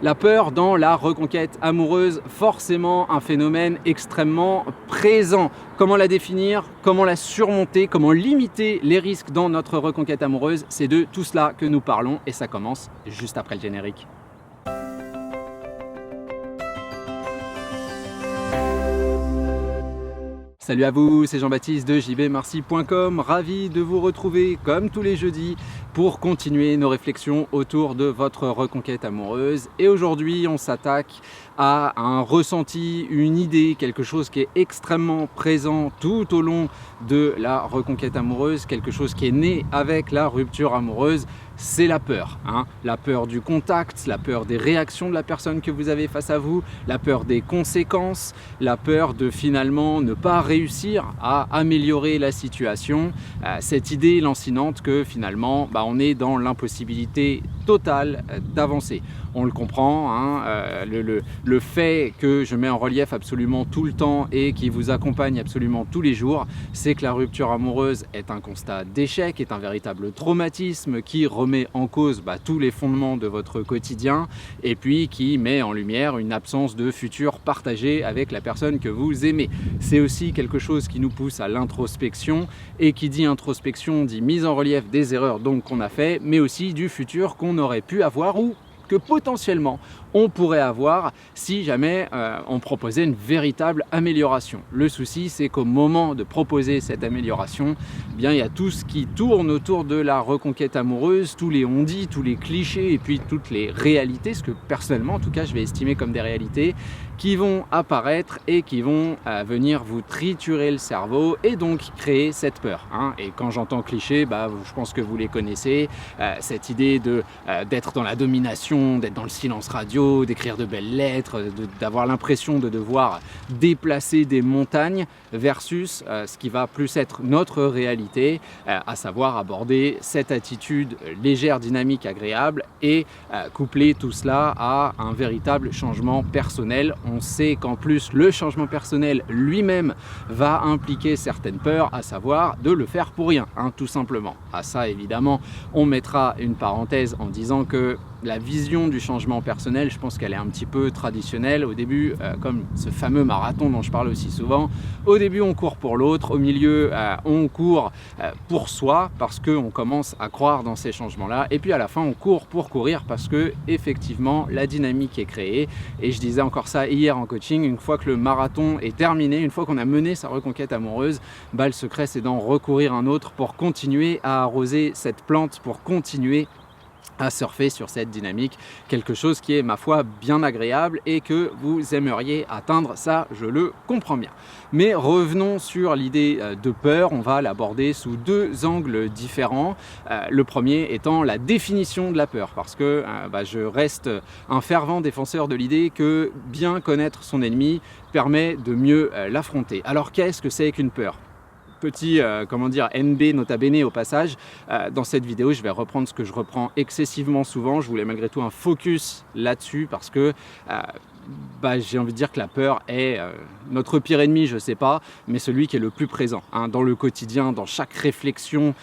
La peur dans la reconquête amoureuse, forcément un phénomène extrêmement présent. Comment la définir? Comment la surmonter? Comment limiter les risques dans notre reconquête amoureuse? C'est de tout cela que nous parlons et ça commence juste après le générique. Salut à vous, c'est Jean-Baptiste de jbmarcy.com, ravi de vous retrouver comme tous les jeudis pour continuer nos réflexions autour de votre reconquête amoureuse. Et aujourd'hui, on s'attaque à un ressenti, une idée, quelque chose qui est extrêmement présent tout au long de la reconquête amoureuse, quelque chose qui est né avec la rupture amoureuse. C'est la peur, la peur du contact, la peur des réactions de la personne que vous avez face à vous, la peur des conséquences, la peur de finalement ne pas réussir à améliorer la situation, cette idée lancinante que finalement on est dans l'impossibilité totale d'avancer. On le comprend, le fait que je mets en relief absolument tout le temps et qui vous accompagne absolument tous les jours, c'est que la rupture amoureuse est un constat d'échec, est un véritable traumatisme qui remet en cause tous les fondements de votre quotidien et puis qui met en lumière une absence de futur partagé avec la personne que vous aimez. C'est aussi quelque chose qui nous pousse à l'introspection et qui dit introspection dit mise en relief des erreurs donc qu'on a fait, mais aussi du futur qu'on aurait pu avoir ou que potentiellement on pourrait avoir si jamais on proposait une véritable amélioration. Le souci, c'est qu'au moment de proposer cette amélioration, il y a tout ce qui tourne autour de la reconquête amoureuse, tous les on-dit, tous les clichés et puis toutes les réalités, ce que personnellement, en tout cas, je vais estimer comme des réalités, qui vont apparaître et qui vont venir vous triturer le cerveau et donc créer cette peur. Et quand j'entends cliché, je pense que vous les connaissez, cette idée d'être dans la domination, d'être dans le silence radio, d'écrire de belles lettres, d'avoir l'impression de devoir déplacer des montagnes versus ce qui va plus être notre réalité, à savoir aborder cette attitude légère, dynamique, agréable et coupler tout cela à un véritable changement personnel. On sait qu'en plus le changement personnel lui-même va impliquer certaines peurs, à savoir de le faire pour rien, tout simplement. À ça évidemment on mettra une parenthèse en disant que la vision du changement personnel, je pense qu'elle est un petit peu traditionnelle. Au début, comme ce fameux marathon dont je parle aussi souvent, au début on court pour l'autre, au milieu on court pour soi parce qu'on commence à croire dans ces changements-là, et puis à la fin on court pour courir parce que effectivement la dynamique est créée. Et je disais encore ça hier en coaching, une fois que le marathon est terminé, une fois qu'on a mené sa reconquête amoureuse, le secret c'est d'en recourir un autre pour continuer à arroser cette plante, pour continuer à surfer sur cette dynamique, quelque chose qui est ma foi bien agréable et que vous aimeriez atteindre, ça je le comprends bien. Mais revenons sur l'idée de peur, on va l'aborder sous deux angles différents. Le premier étant la définition de la peur, parce que je reste un fervent défenseur de l'idée que bien connaître son ennemi permet de mieux l'affronter. Alors qu'est-ce que c'est qu'une peur ? Petit NB nota bene au passage, dans cette vidéo je vais reprendre ce que je reprends excessivement souvent. Je voulais malgré tout un focus là-dessus parce que j'ai envie de dire que la peur est notre pire ennemi, je sais pas, mais celui qui est le plus présent dans le quotidien, dans chaque réflexion.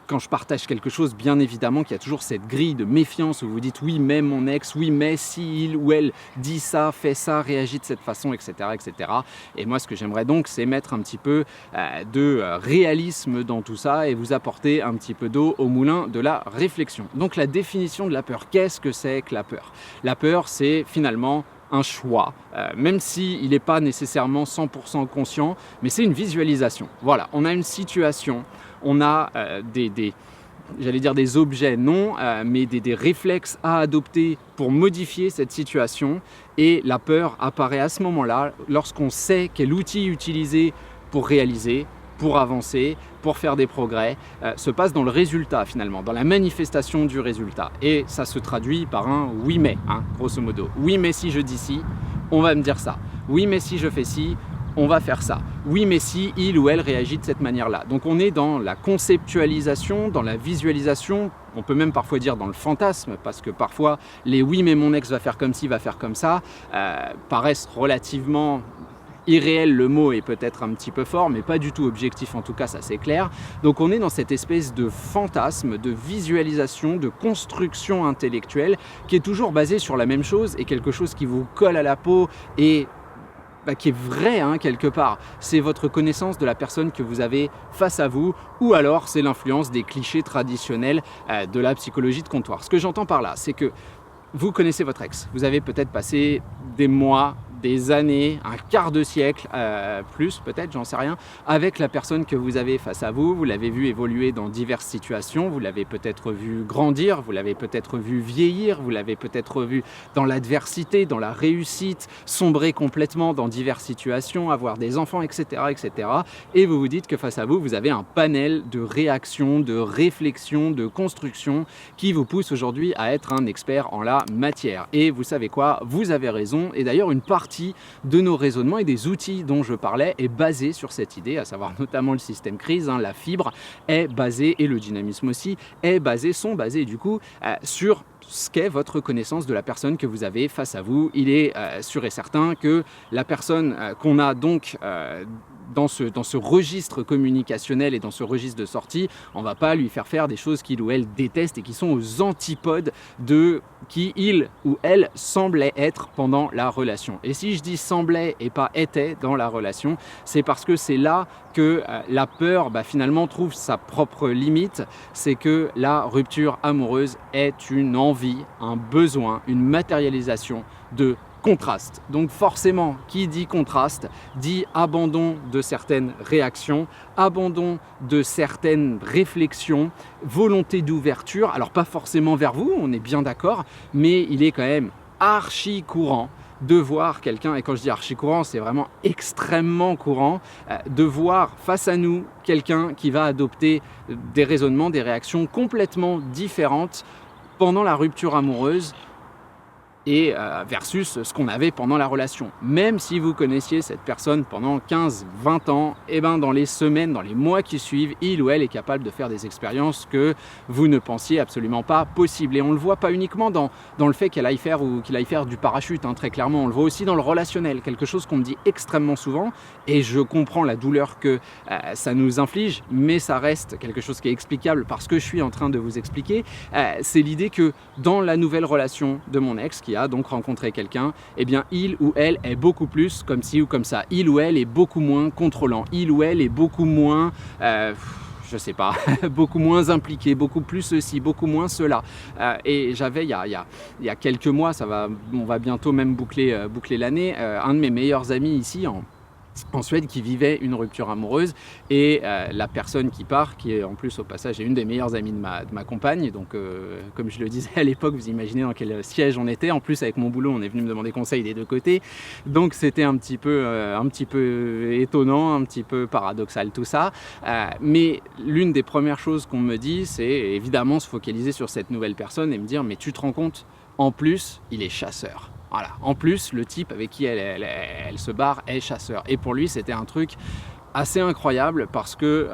Quand je partage quelque chose, bien évidemment qu'il y a toujours cette grille de méfiance où vous dites oui mais mon ex, oui mais si il ou elle dit ça, fait ça, réagit de cette façon, etc. etc. Et moi ce que j'aimerais donc c'est mettre un petit peu de réalisme dans tout ça et vous apporter un petit peu d'eau au moulin de la réflexion. Donc la définition de la peur, qu'est-ce que c'est que la peur? La peur c'est finalement un choix, même s'il n'est pas nécessairement 100% conscient, mais c'est une visualisation. Voilà, on a une situation, on a des objets, non, mais des réflexes à adopter pour modifier cette situation, et la peur apparaît à ce moment-là lorsqu'on sait quel outil utiliser pour réaliser, pour avancer, pour faire des progrès, se passe dans le résultat finalement, dans la manifestation du résultat. Et ça se traduit par un « oui mais », grosso modo. Oui mais si je dis ci, on va me dire ça. Oui mais si je fais ci, on va faire ça. Oui mais si il ou elle réagit de cette manière-là. Donc on est dans la conceptualisation, dans la visualisation, on peut même parfois dire dans le fantasme, parce que parfois les « oui mais mon ex va faire comme ci, va faire comme ça » paraissent relativement irréel, le mot est peut-être un petit peu fort, mais pas du tout objectif en tout cas, ça c'est clair. Donc on est dans cette espèce de fantasme, de visualisation, de construction intellectuelle qui est toujours basée sur la même chose et quelque chose qui vous colle à la peau et qui est vrai quelque part. C'est votre connaissance de la personne que vous avez face à vous, ou alors c'est l'influence des clichés traditionnels de la psychologie de comptoir. Ce que j'entends par là, c'est que vous connaissez votre ex, vous avez peut-être passé des mois, des années, un quart de siècle, plus peut-être, j'en sais rien, avec la personne que vous avez face à vous. Vous l'avez vu évoluer dans diverses situations, vous l'avez peut-être vu grandir, vous l'avez peut-être vu vieillir, vous l'avez peut-être vu dans l'adversité, dans la réussite, sombrer complètement dans diverses situations, avoir des enfants, etc., etc. Et vous vous dites que face à vous, vous avez un panel de réactions, de réflexions, de constructions qui vous pousse aujourd'hui à être un expert en la matière. Et vous savez quoi? Vous avez raison. Et d'ailleurs, une partie de nos raisonnements et des outils dont je parlais est basé sur cette idée, à savoir notamment le système crise, la fibre est basée, et le dynamisme aussi, sont basés du coup sur ce qu'est votre connaissance de la personne que vous avez face à vous. Il est sûr et certain que la personne qu'on a donc dans ce registre communicationnel et dans ce registre de sortie, on ne va pas lui faire des choses qu'il ou elle déteste et qui sont aux antipodes de qui il ou elle semblait être pendant la relation. Et si je dis semblait et pas était dans la relation, c'est parce que c'est là que la peur finalement trouve sa propre limite. C'est que la rupture amoureuse est une envie, un besoin, une matérialisation de contraste. Donc forcément, qui dit contraste, dit abandon de certaines réactions, abandon de certaines réflexions, volonté d'ouverture, alors pas forcément vers vous, on est bien d'accord, mais il est quand même archi courant de voir quelqu'un, et quand je dis archi courant, c'est vraiment extrêmement courant, de voir face à nous quelqu'un qui va adopter des raisonnements, des réactions complètement différentes pendant la rupture amoureuse et versus ce qu'on avait pendant la relation. Même si vous connaissiez cette personne pendant 15-20 ans, et dans les semaines, dans les mois qui suivent, il ou elle est capable de faire des expériences que vous ne pensiez absolument pas possibles. Et on ne le voit pas uniquement dans le fait qu'elle aille faire ou qu'il aille faire du parachute, très clairement. On le voit aussi dans le relationnel, quelque chose qu'on me dit extrêmement souvent, et je comprends la douleur que ça nous inflige, mais ça reste quelque chose qui est explicable parce que je suis en train de vous expliquer. C'est l'idée que dans la nouvelle relation de mon ex, qui a donc rencontré quelqu'un, il ou elle est beaucoup plus comme ci ou comme ça. Il ou elle est beaucoup moins contrôlant. Il ou elle est beaucoup moins, je sais pas, beaucoup moins impliqué, beaucoup plus ceci, beaucoup moins cela. Et j'avais il y a quelques mois, on va bientôt même boucler l'année, un de mes meilleurs amis ici en Suède qui vivait une rupture amoureuse et la personne qui part, qui est en plus au passage est une des meilleures amies de ma compagne, donc comme je le disais à l'époque, vous imaginez dans quel siège on était. En plus avec mon boulot, on est venu me demander conseil des deux côtés, donc c'était un petit peu étonnant, un petit peu paradoxal tout ça, mais l'une des premières choses qu'on me dit, c'est évidemment se focaliser sur cette nouvelle personne et me dire mais tu te rends compte, en plus il est chasseur. Voilà. En plus, le type avec qui elle se barre est chasseur. Et pour lui, c'était un truc assez incroyable parce que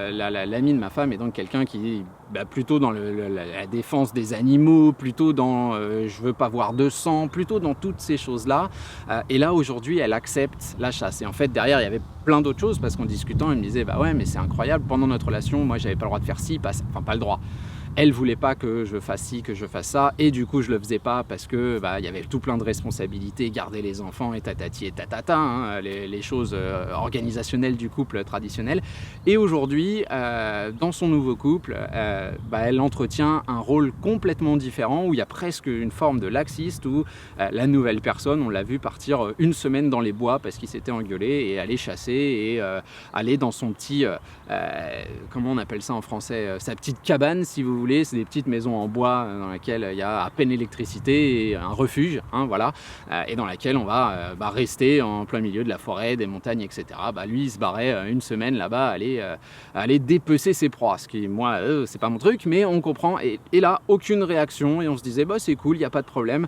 l'ami de ma femme est donc quelqu'un qui est plutôt dans la défense des animaux, plutôt dans je veux pas voir de sang, plutôt dans toutes ces choses-là. Et là, aujourd'hui, elle accepte la chasse. Et en fait, derrière, il y avait plein d'autres choses parce qu'en discutant, elle me disait « Bah ouais, mais c'est incroyable, pendant notre relation, moi, j'avais pas le droit de faire ci, pas le droit. » Elle voulait pas que je fasse ci, que je fasse ça, et du coup je le faisais pas parce que il y avait tout plein de responsabilités, garder les enfants et tatati et tatata, les choses organisationnelles du couple traditionnel. Et aujourd'hui, dans son nouveau couple, elle entretient un rôle complètement différent où il y a presque une forme de laxiste où la nouvelle personne, on l'a vu partir une semaine dans les bois parce qu'il s'était engueulé et aller chasser et aller dans son petit, comment on appelle ça en français, sa petite cabane si vous voulez, c'est des petites maisons en bois dans lesquelles il y a à peine l'électricité et un refuge, voilà, et dans laquelle on va rester en plein milieu de la forêt, des montagnes, etc. Lui, il se barrait une semaine là-bas, aller dépecer ses proies, ce qui, moi, c'est pas mon truc, mais on comprend, et là, aucune réaction, et on se disait, c'est cool, il n'y a pas de problème.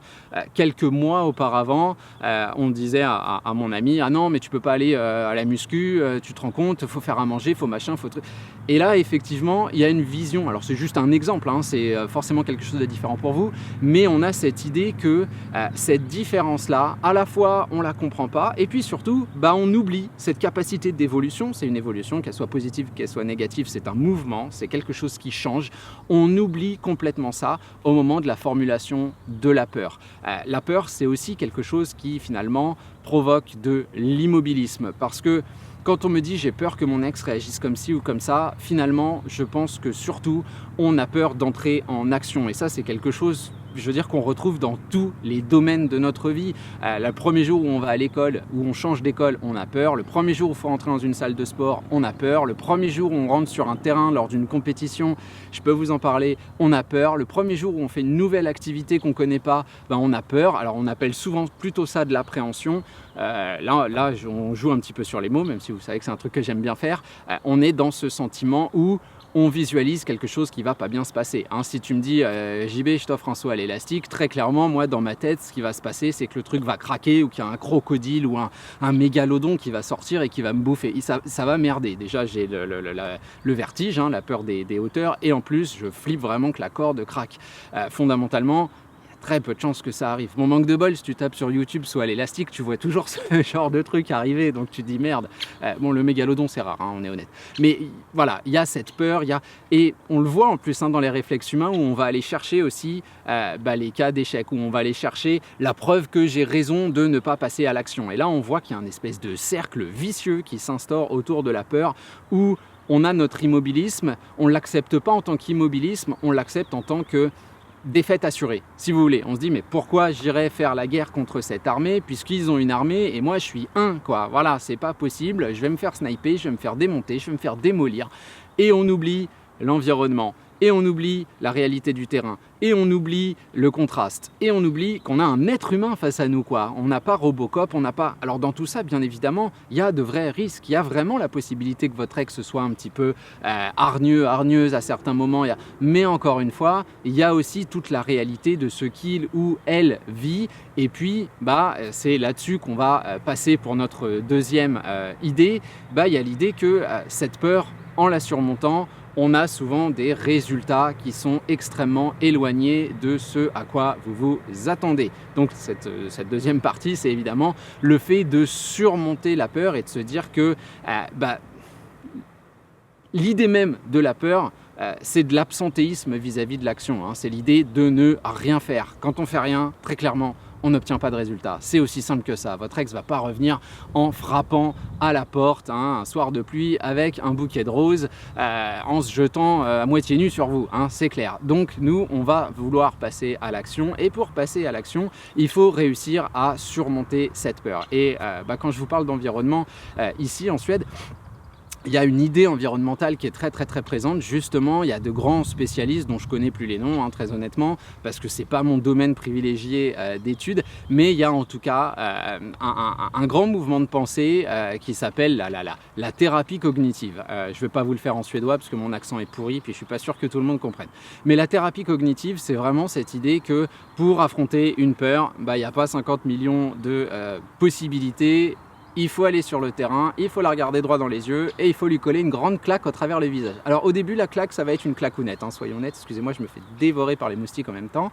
Quelques mois auparavant, on disait à mon ami, ah non, mais tu peux pas aller à la muscu, tu te rends compte, faut faire à manger, faut machin, faut truc. Et là, effectivement, il y a une vision, alors c'est juste un exemple exemple, hein, c'est forcément quelque chose de différent pour vous, mais on a cette idée que cette différence-là, à la fois on la comprend pas, et puis surtout on oublie cette capacité d'évolution. C'est une évolution, qu'elle soit positive, qu'elle soit négative, c'est un mouvement, c'est quelque chose qui change. On oublie complètement ça au moment de la formulation de la peur. La peur, c'est aussi quelque chose qui finalement provoque de l'immobilisme, parce que quand on me dit j'ai peur que mon ex réagisse comme ci ou comme ça, finalement, je pense que surtout, on a peur d'entrer en action. Et ça, c'est quelque chose, je veux dire, qu'on retrouve dans tous les domaines de notre vie. Le premier jour où on va à l'école, où on change d'école, on a peur. Le premier jour où il faut entrer dans une salle de sport, on a peur. Le premier jour où on rentre sur un terrain lors d'une compétition, je peux vous en parler, on a peur. Le premier jour où on fait une nouvelle activité qu'on ne connaît pas, on a peur. Alors on appelle souvent plutôt ça de l'appréhension. Là, on joue un petit peu sur les mots, même si vous savez que c'est un truc que j'aime bien faire. On est dans ce sentiment où on visualise quelque chose qui va pas bien se passer. Hein, si tu me dis JB, je t'offre un saut à l'élastique, très clairement, moi dans ma tête, ce qui va se passer, c'est que le truc va craquer ou qu'il y a un crocodile ou un mégalodon qui va sortir et qui va me bouffer. Et ça va merder. Déjà, j'ai le vertige, hein, la peur des hauteurs, et en plus, je flippe vraiment que la corde craque. Fondamentalement, très peu de chances que ça arrive. Mon manque de bol, si tu tapes sur YouTube soit à l'élastique, tu vois toujours ce genre de truc arriver, donc tu te dis merde. Bon, le mégalodon, c'est rare, hein, on est honnête. Mais voilà, il y a cette peur, et on le voit en plus dans les réflexes humains, où on va aller chercher aussi les cas d'échec, où on va aller chercher la preuve que j'ai raison de ne pas passer à l'action. Et là, on voit qu'il y a une espèce de cercle vicieux qui s'instaure autour de la peur, où on a notre immobilisme, on ne l'accepte pas en tant qu'immobilisme, on l'accepte en tant que défaite assurée, si vous voulez. On se dit mais pourquoi j'irais faire la guerre contre cette armée puisqu'ils ont une armée et moi je suis un, quoi. Voilà, c'est pas possible, je vais me faire sniper, je vais me faire démonter, je vais me faire démolir. Et on oublie l'environnement, et on oublie la réalité du terrain, et on oublie le contraste, et on oublie qu'on a un être humain face à nous, quoi. On n'a pas Robocop, on n'a pas... Alors dans tout ça, bien évidemment, il y a de vrais risques, il y a vraiment la possibilité que votre ex soit un petit peu hargneuse à certains moments, mais encore une fois, il y a aussi toute la réalité de ce qu'il ou elle vit, et puis c'est là-dessus qu'on va passer pour notre deuxième idée. Il y a l'idée que cette peur, en la surmontant, on a souvent des résultats qui sont extrêmement éloignés de ce à quoi vous vous attendez. Donc cette deuxième partie, c'est évidemment le fait de surmonter la peur et de se dire que l'idée même de la peur, c'est de l'absentéisme vis-à-vis de l'action. Hein. C'est l'idée de ne rien faire. Quand on fait rien, très clairement, on n'obtient pas de résultat. C'est aussi simple que ça. Votre ex ne va pas revenir en frappant à la porte un soir de pluie avec un bouquet de roses en se jetant à moitié nu sur vous. Hein, c'est clair. Donc nous, on va vouloir passer à l'action. Et pour passer à l'action, il faut réussir à surmonter cette peur. Et quand je vous parle d'environnement, ici en Suède, il y a une idée environnementale qui est très présente. Justement, il y a de grands spécialistes dont je ne connais plus les noms, très honnêtement, parce que ce n'est pas mon domaine privilégié d'études, mais il y a en tout cas un grand mouvement de pensée qui s'appelle la thérapie cognitive. Je ne vais pas vous le faire en suédois parce que mon accent est pourri, puis je ne suis pas sûr que tout le monde comprenne. Mais la thérapie cognitive, c'est vraiment cette idée que pour affronter une peur, il n'y a pas 50 millions de possibilités. Il faut aller sur le terrain, il faut la regarder droit dans les yeux et il faut lui coller une grande claque au travers le visage. Alors au début, la claque, ça va être une claquounette, hein, soyons honnêtes, excusez-moi, je me fais dévorer par les moustiques en même temps,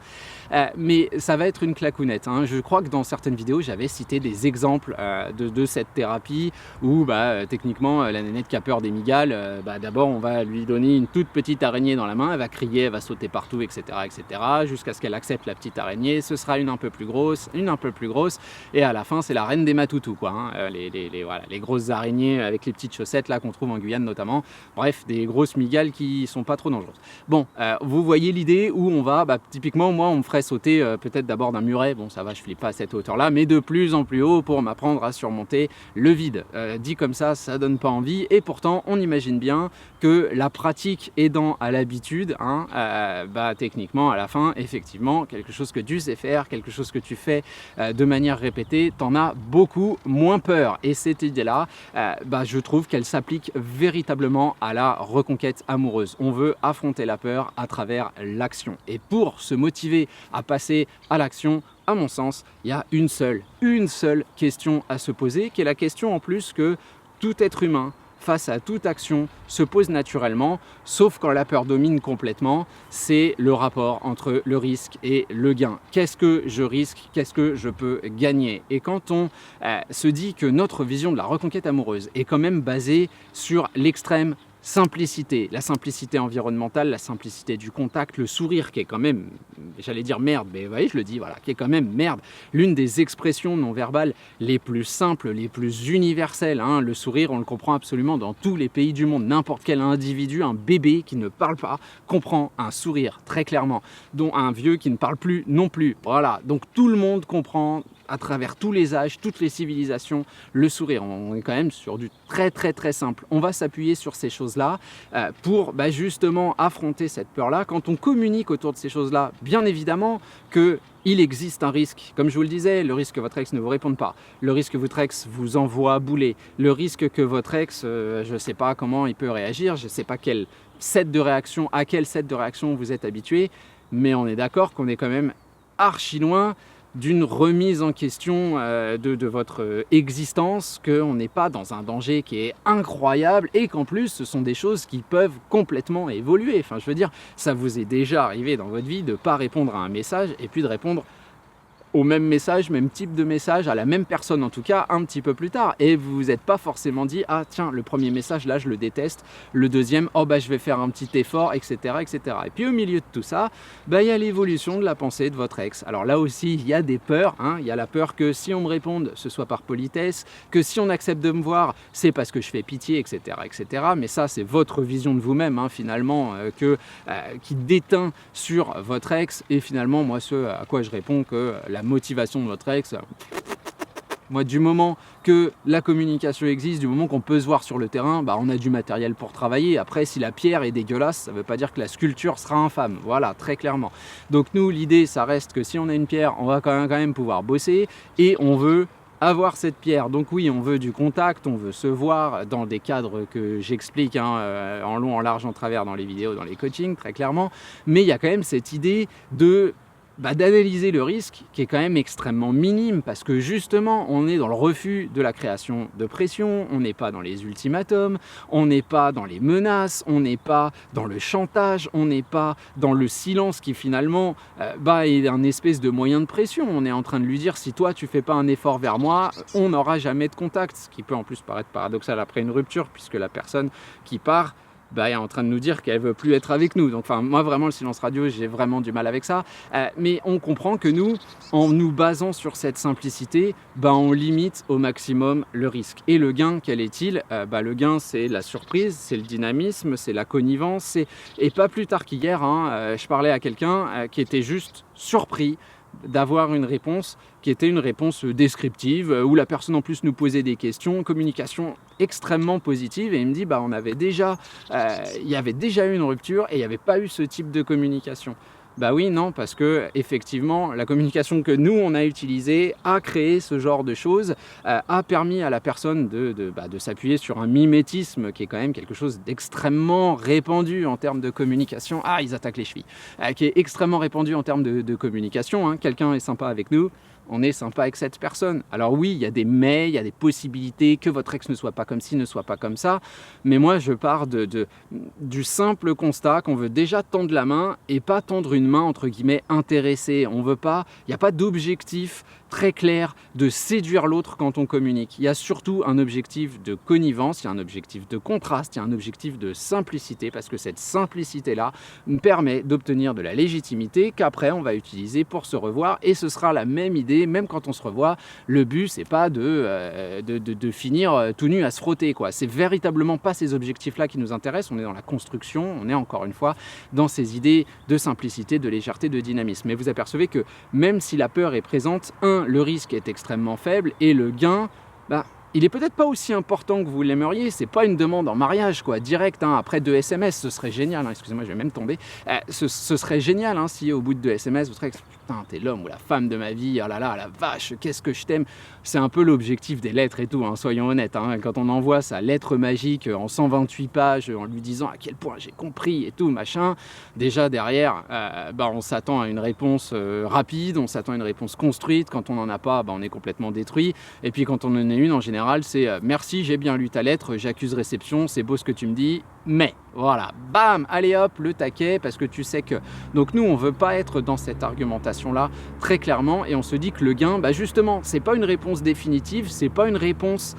mais ça va être une claquounette. Hein. Je crois que dans certaines vidéos, j'avais cité des exemples de cette thérapie où techniquement, la nénette qui a peur des migales, d'abord on va lui donner une toute petite araignée dans la main, elle va crier, elle va sauter partout, etc., jusqu'à ce qu'elle accepte la petite araignée, ce sera une un peu plus grosse, et à la fin, c'est la reine des matoutous, quoi. Hein. Les grosses araignées avec les petites chaussettes là qu'on trouve en Guyane notamment. Bref, des grosses migales qui sont pas trop dangereuses. Bon, vous voyez l'idée où on va, typiquement moi on me ferait sauter peut-être d'abord d'un muret, bon ça va, je flippe pas à cette hauteur là, mais de plus en plus haut pour m'apprendre à surmonter le vide. Dit comme ça donne pas envie, et pourtant on imagine bien que la pratique aidant à l'habitude, techniquement à la fin, effectivement, quelque chose que tu sais faire, quelque chose que tu fais de manière répétée, t'en as beaucoup moins peur. Et cette idée-là, je trouve qu'elle s'applique véritablement à la reconquête amoureuse. On veut affronter la peur à travers l'action. Et pour se motiver à passer à l'action, à mon sens, il y a une seule question à se poser, qui est la question en plus que tout être humain, face à toute action se pose naturellement, sauf quand la peur domine complètement, c'est le rapport entre le risque et le gain. Qu'est-ce que je risque? Qu'est-ce que je peux gagner? Et quand on se dit que notre vision de la reconquête amoureuse est quand même basée sur l'extrême simplicité, la simplicité environnementale, la simplicité du contact, le sourire qui est quand même, j'allais dire merde, mais vous voyez, je le dis, voilà, qui est quand même merde, l'une des expressions non verbales les plus simples, les plus universelles, hein. Le sourire, on le comprend absolument dans tous les pays du monde, n'importe quel individu, un bébé qui ne parle pas, comprend un sourire très clairement, dont un vieux qui ne parle plus non plus, voilà, donc tout le monde comprend à travers tous les âges, toutes les civilisations, le sourire. On est quand même sur du très simple. On va s'appuyer sur ces choses-là pour justement affronter cette peur-là. Quand on communique autour de ces choses-là, bien évidemment qu'il existe un risque. Comme je vous le disais, le risque que votre ex ne vous réponde pas, le risque que votre ex vous envoie bouler, le risque que votre ex, je ne sais pas comment il peut réagir, je ne sais pas à quel set de réaction vous êtes habitué, mais on est d'accord qu'on est quand même archi loin d'une remise en question de votre existence, qu'on n'est pas dans un danger qui est incroyable et qu'en plus ce sont des choses qui peuvent complètement évoluer. Enfin, je veux dire, ça vous est déjà arrivé dans votre vie de ne pas répondre à un message et puis de répondre au même message, même type de message, à la même personne en tout cas, un petit peu plus tard. Et vous vous êtes pas forcément dit, ah tiens, le premier message là je le déteste, le deuxième, oh je vais faire un petit effort, etc. etc. Et puis au milieu de tout ça, il y a l'évolution de la pensée de votre ex. Alors là aussi, il y a des peurs, hein. Il y a la peur que si on me réponde, ce soit par politesse, que si on accepte de me voir, c'est parce que je fais pitié, etc. etc. Mais ça, c'est votre vision de vous-même, hein, finalement, qui déteint sur votre ex. Et finalement, moi, ce à quoi je réponds que la motivation de votre ex, moi, du moment que la communication existe, du moment qu'on peut se voir sur le terrain, on a du matériel pour travailler. Après, si la pierre est dégueulasse, ça ne veut pas dire que la sculpture sera infâme. Voilà, très clairement. Donc nous, l'idée, ça reste que si on a une pierre, on va quand même pouvoir bosser et on veut avoir cette pierre. Donc oui, on veut du contact, on veut se voir dans des cadres que j'explique en long, en large, en travers dans les vidéos, dans les coachings, très clairement. Mais il y a quand même cette idée d'analyser le risque qui est quand même extrêmement minime parce que justement on est dans le refus de la création de pression, on n'est pas dans les ultimatums, on n'est pas dans les menaces, on n'est pas dans le chantage, on n'est pas dans le silence qui finalement est un espèce de moyen de pression. On est en train de lui dire si toi tu fais pas un effort vers moi, on n'aura jamais de contact, ce qui peut en plus paraître paradoxal après une rupture puisque la personne qui part est en train de nous dire qu'elle veut plus être avec nous. Donc moi vraiment le silence radio, j'ai vraiment du mal avec ça. Mais on comprend que nous, en nous basant sur cette simplicité, on limite au maximum le risque. Et le gain, quel est-il? Le gain, c'est la surprise, c'est le dynamisme, c'est la connivence. Et pas plus tard qu'hier, je parlais à quelqu'un qui était juste surpris d'avoir une réponse qui était une réponse descriptive, où la personne en plus nous posait des questions, communication extrêmement positive, et il me dit on avait déjà, il y avait déjà eu une rupture et il n'y avait pas eu ce type de communication. Oui, non, parce que effectivement, la communication que nous on a utilisée a créé ce genre de choses, a permis à la personne de s'appuyer sur un mimétisme qui est quand même quelque chose d'extrêmement répandu en termes de communication. Ah, ils attaquent les chevilles, qui est extrêmement répandu en termes de communication. Hein. Quelqu'un est sympa avec nous, on est sympa avec cette personne. Alors oui, il y a des mais, il y a des possibilités que votre ex ne soit pas comme ci, ne soit pas comme ça. Mais moi, je pars du simple constat qu'on veut déjà tendre la main et pas tendre une main entre guillemets intéressée. On veut pas, il n'y a pas d'objectif très clair de séduire l'autre quand on communique. Il y a surtout un objectif de connivence, il y a un objectif de contraste, il y a un objectif de simplicité parce que cette simplicité-là me permet d'obtenir de la légitimité qu'après on va utiliser pour se revoir et ce sera la même idée, même quand on se revoit. Le but, c'est pas de finir tout nu à se frotter, quoi. C'est véritablement pas ces objectifs-là qui nous intéressent. On est dans la construction, on est encore une fois dans ces idées de simplicité, de légèreté, de dynamisme. Mais vous apercevez que même si la peur est présente, le risque est extrêmement faible et le gain, il est peut-être pas aussi important que vous l'aimeriez. C'est pas une demande en mariage, quoi, direct, après 2 SMS, ce serait génial. Excusez-moi, je vais même tomber. Ce serait génial si au bout de 2 SMS, votre ex, putain, t'es l'homme ou la femme de ma vie, oh là là, la vache, qu'est-ce que je t'aime. C'est un peu l'objectif des lettres et tout, hein, soyons honnêtes. Hein, quand on envoie sa lettre magique en 128 pages en lui disant à quel point j'ai compris et tout, machin, déjà derrière, on s'attend à une réponse rapide, on s'attend à une réponse construite. Quand on n'en a pas, on est complètement détruit. Et puis quand on en a une, en général, c'est merci, j'ai bien lu ta lettre, j'accuse réception, c'est beau ce que tu me dis, mais voilà, bam, allez hop, le taquet, parce que tu sais que... Donc nous, on veut pas être dans cette argumentation-là, très clairement, et on se dit que le gain, justement, c'est pas une réponse définitive, c'est pas une réponse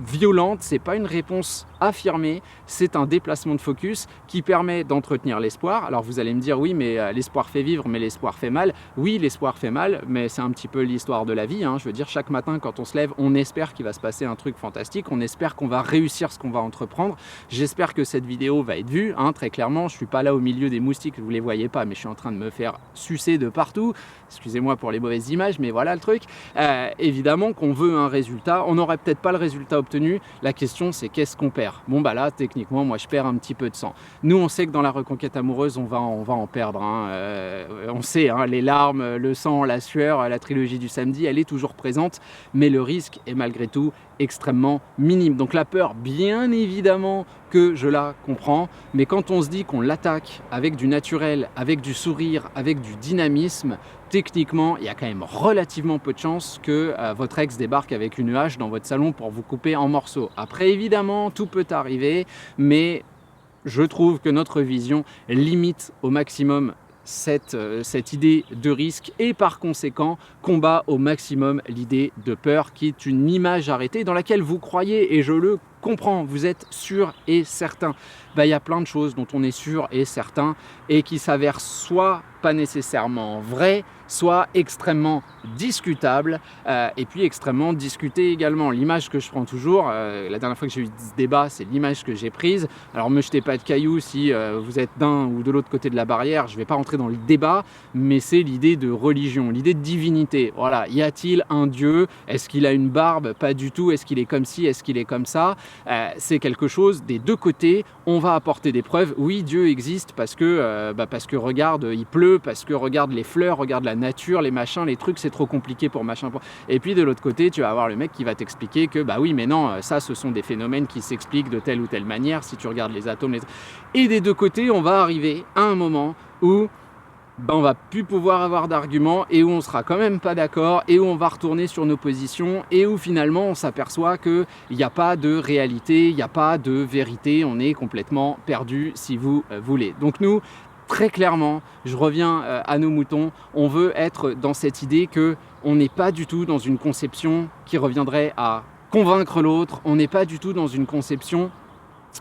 violente, c'est pas une réponse affirmée, c'est un déplacement de focus qui permet d'entretenir l'espoir. Alors vous allez me dire, oui, mais l'espoir fait vivre, mais l'espoir fait mal. Oui, l'espoir fait mal, mais c'est un petit peu l'histoire de la vie, hein. Je veux dire, chaque matin, quand on se lève, on espère qu'il va se passer un truc fantastique, on espère qu'on va réussir ce qu'on va entreprendre. J'espère que cette vidéo va être vue, hein, très clairement. Je suis pas là au milieu des moustiques, vous les voyez pas, mais je suis en train de me faire sucer de partout. Excusez-moi pour les mauvaises images, mais voilà le truc. Évidemment qu'on veut un résultat, on n'aurait peut-être pas le résultat obtenu. La question, c'est qu'est-ce qu'on perd? Bon là, techniquement, moi je perds un petit peu de sang. Nous, on sait que dans la reconquête amoureuse, on va en perdre, hein. On sait, hein, les larmes, le sang, la sueur, la trilogie du samedi, elle est toujours présente, mais le risque est malgré tout extrêmement minime. Donc la peur, bien évidemment que je la comprends, mais quand on se dit qu'on l'attaque avec du naturel, avec du sourire, avec du dynamisme, techniquement, il y a quand même relativement peu de chances que votre ex débarque avec une hache dans votre salon pour vous couper en morceaux. Après, évidemment, tout peut arriver, mais je trouve que notre vision limite au maximum cette idée de risque et par conséquent combat au maximum l'idée de peur qui est une image arrêtée dans laquelle vous croyez, et je le comprends, vous êtes sûr et certain. Il y a plein de choses dont on est sûr et certain et qui s'avèrent soit pas nécessairement vraies, soit extrêmement discutables et puis extrêmement discutées également. L'image que je prends toujours, la dernière fois que j'ai eu ce débat, c'est l'image que j'ai prise. Alors me jetez pas de cailloux si vous êtes d'un ou de l'autre côté de la barrière, je ne vais pas rentrer dans le débat, mais c'est l'idée de religion, l'idée de divinité. Voilà, y a-t-il un Dieu? Est-ce qu'il a une barbe? Pas du tout. Est-ce qu'il est comme ci? Est-ce qu'il est comme ça? C'est quelque chose des deux côtés. On va apporter des preuves. Oui, Dieu existe parce que regarde, il pleut, parce que regarde les fleurs, regarde la nature, les machins, les trucs, c'est trop compliqué pour machin. Et puis de l'autre côté, tu vas avoir le mec qui va t'expliquer que oui, mais non, ça, ce sont des phénomènes qui s'expliquent de telle ou telle manière. Si tu regardes les atomes, et des deux côtés, on va arriver à un moment où on va plus pouvoir avoir d'arguments et où on sera quand même pas d'accord et où on va retourner sur nos positions et où finalement on s'aperçoit qu'il n'y a pas de réalité, il n'y a pas de vérité, on est complètement perdu si vous voulez. Donc nous, très clairement, je reviens à nos moutons, on veut être dans cette idée que on n'est pas du tout dans une conception qui reviendrait à convaincre l'autre, on n'est pas du tout dans une conception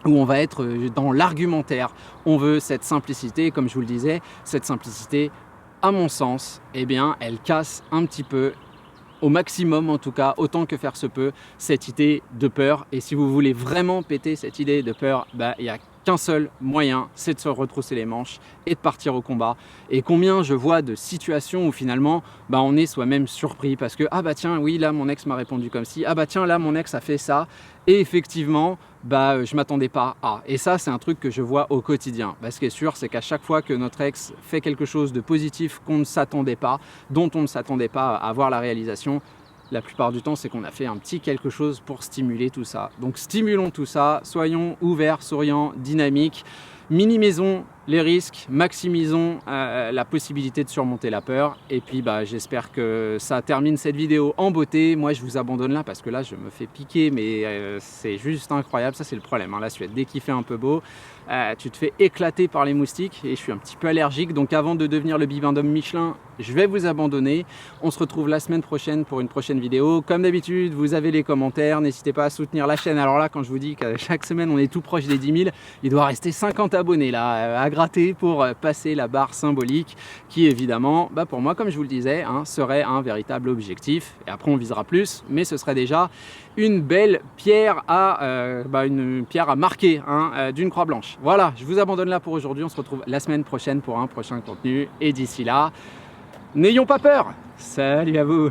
où on va être dans l'argumentaire. On veut cette simplicité, comme je vous le disais, cette simplicité, à mon sens, elle casse un petit peu, au maximum en tout cas, autant que faire se peut, cette idée de peur. Et si vous voulez vraiment péter cette idée de peur, il y a qu'un seul moyen, c'est de se retrousser les manches et de partir au combat. Et combien je vois de situations où finalement on est soi-même surpris parce que tiens, oui, là mon ex m'a répondu comme ci, tiens, là mon ex a fait ça, et effectivement je m'attendais pas à. Et ça, c'est un truc que je vois au quotidien. Ce qui est sûr, c'est qu'à chaque fois que notre ex fait quelque chose de positif qu'on ne s'attendait pas, dont on ne s'attendait pas à voir la réalisation, la plupart du temps, c'est qu'on a fait un petit quelque chose pour stimuler tout ça. Donc stimulons tout ça, soyons ouverts, souriants, dynamiques, minimisons les risques, maximisons la possibilité de surmonter la peur. Et puis j'espère que ça termine cette vidéo en beauté. Moi, je vous abandonne là parce que là, je me fais piquer, mais c'est juste incroyable. Ça, c'est le problème, hein. La Suède, dès qu'il fait un peu beau, tu te fais éclater par les moustiques et je suis un petit peu allergique. Donc avant de devenir le bibendum Michelin, je vais vous abandonner. On se retrouve la semaine prochaine pour une prochaine vidéo. Comme d'habitude, vous avez les commentaires. N'hésitez pas à soutenir la chaîne. Alors là, quand je vous dis que chaque semaine, on est tout proche des 10 000, il doit rester 50 abonnés là, à gratter pour passer la barre symbolique qui, évidemment, pour moi, comme je vous le disais, serait un véritable objectif. Et après, on visera plus, mais ce serait déjà une belle pierre à, marquer d'une croix blanche. Voilà, je vous abandonne là pour aujourd'hui. On se retrouve la semaine prochaine pour un prochain contenu. Et d'ici là, n'ayons pas peur. Salut à vous.